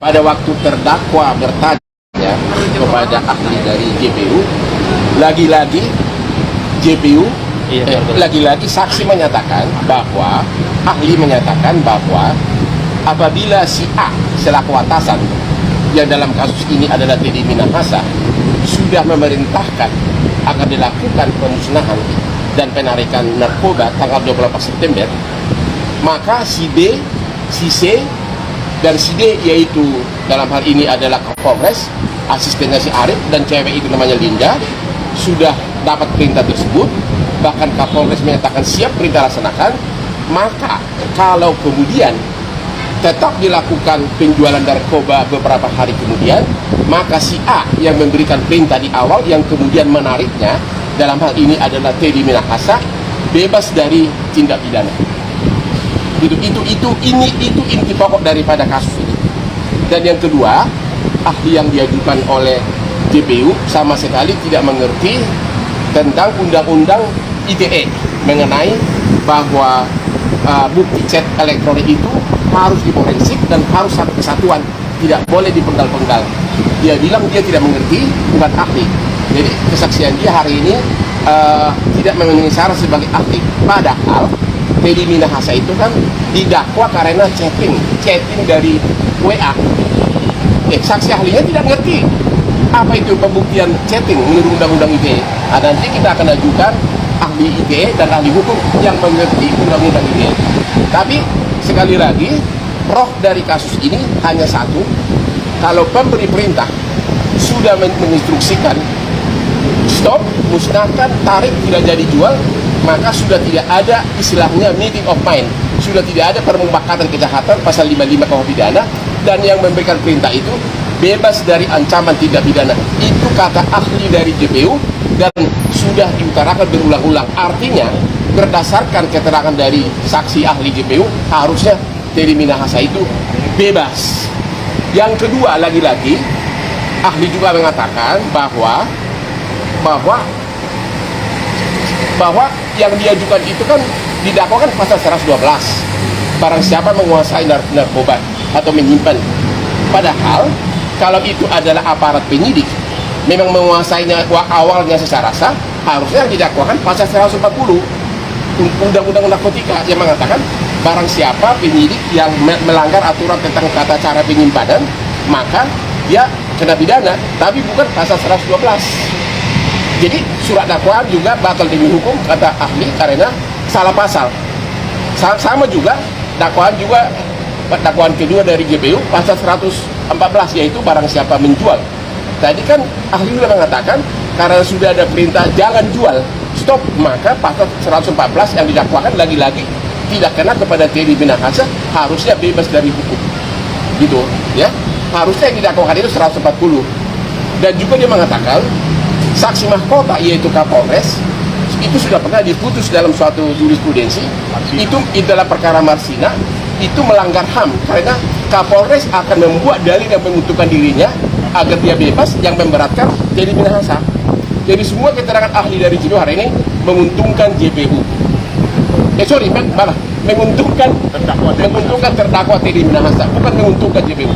Pada waktu terdakwa bertanya kepada ahli dari JPU, lagi-lagi JPU, lagi-lagi saksi menyatakan bahwa, ahli menyatakan bahwa apabila si A selaku atasan yang dalam kasus ini adalah Teddy Minahasa sudah memerintahkan akan dilakukan pemusnahan dan penarikan narkoba tanggal 24 September, maka si B, si C, dan si D, yaitu dalam hal ini adalah Kapolres, asistennya si Arif, dan cewek itu namanya Linda, sudah dapat perintah tersebut. Bahkan Kapolres menyatakan siap perintah laksanakan. Maka kalau kemudian tetap dilakukan penjualan narkoba beberapa hari kemudian, maka si A yang memberikan perintah di awal yang kemudian menariknya, dalam hal ini adalah Teddy Minahasa, bebas dari tindak pidana. Itu inti pokok daripada kasus ini. Dan yang kedua, ahli yang diajukan oleh JPU sama sekali tidak mengerti tentang undang-undang ITE mengenai bahwa bukti chat elektronik itu harus diforensik dan harus satu kesatuan, tidak boleh dipenggal-penggal. Dia bilang dia tidak mengerti, bukan ahli. Jadi kesaksian dia hari ini tidak memenuhi syarat sebagai ahli. Padahal Teddy Minahasa itu kan didakwa karena chatting dari WA. Saksi ahlinya tidak ngerti apa itu pembuktian chatting menurut undang-undang ITE. Nah, nanti kita akan ajukan ahli ITE dan ahli hukum yang mengerti undang-undang ITE. Tapi sekali lagi, roh dari kasus ini hanya satu. Kalau pemberi perintah sudah menginstruksikan stop, musnahkan, tarik, tidak jadi jual, maka sudah tidak ada istilahnya meeting of mind, sudah tidak ada permufakatan kejahatan pasal 55 KUH pidana, dan yang memberikan perintah itu bebas dari ancaman tindak pidana. Itu kata ahli dari JPU dan sudah diutarakan berulang-ulang. Artinya berdasarkan keterangan dari saksi ahli JPU, harusnya Teddy Minahasa itu bebas. Yang kedua, lagi-lagi ahli juga mengatakan bahwa yang diajukan itu kan didakwakan pasal 112, barang siapa menguasai narkoba atau menyimpan. Padahal kalau itu adalah aparat penyidik memang menguasainya awalnya secara sah, harusnya yang didakwakan pasal 140 undang-undang narkotika yang mengatakan barang siapa penyidik yang melanggar aturan tentang tata cara penyimpanan, maka dia kena pidana, tapi bukan pasal 112. Jadi surat dakwaan juga batal demi hukum kata ahli karena salah pasal. Sama juga dakwaan kedua dari JPU pasal 114, yaitu barang siapa menjual. Tadi kan ahli sudah mengatakan karena sudah ada perintah jangan jual, stop, maka pasal 114 yang didakwakan lagi-lagi tidak kena kepada Teddy Minahasa, harusnya bebas dari hukum. Gitu ya. Harusnya yang didakwakan itu 140. Dan juga dia mengatakan saksi mahkota yaitu Kapolres itu sudah pernah diputus dalam suatu jurisprudensi. Itu adalah perkara Marsina, itu melanggar HAM karena Kapolres akan membuat dalil yang menguntungkan dirinya agar dia bebas, yang memberatkan Teddy Minahasa. Jadi semua keterangan ahli dari JPU hari ini menguntungkan JPU. Menguntungkan terdakwa Teddy Minahasa, bukan menguntungkan JPU.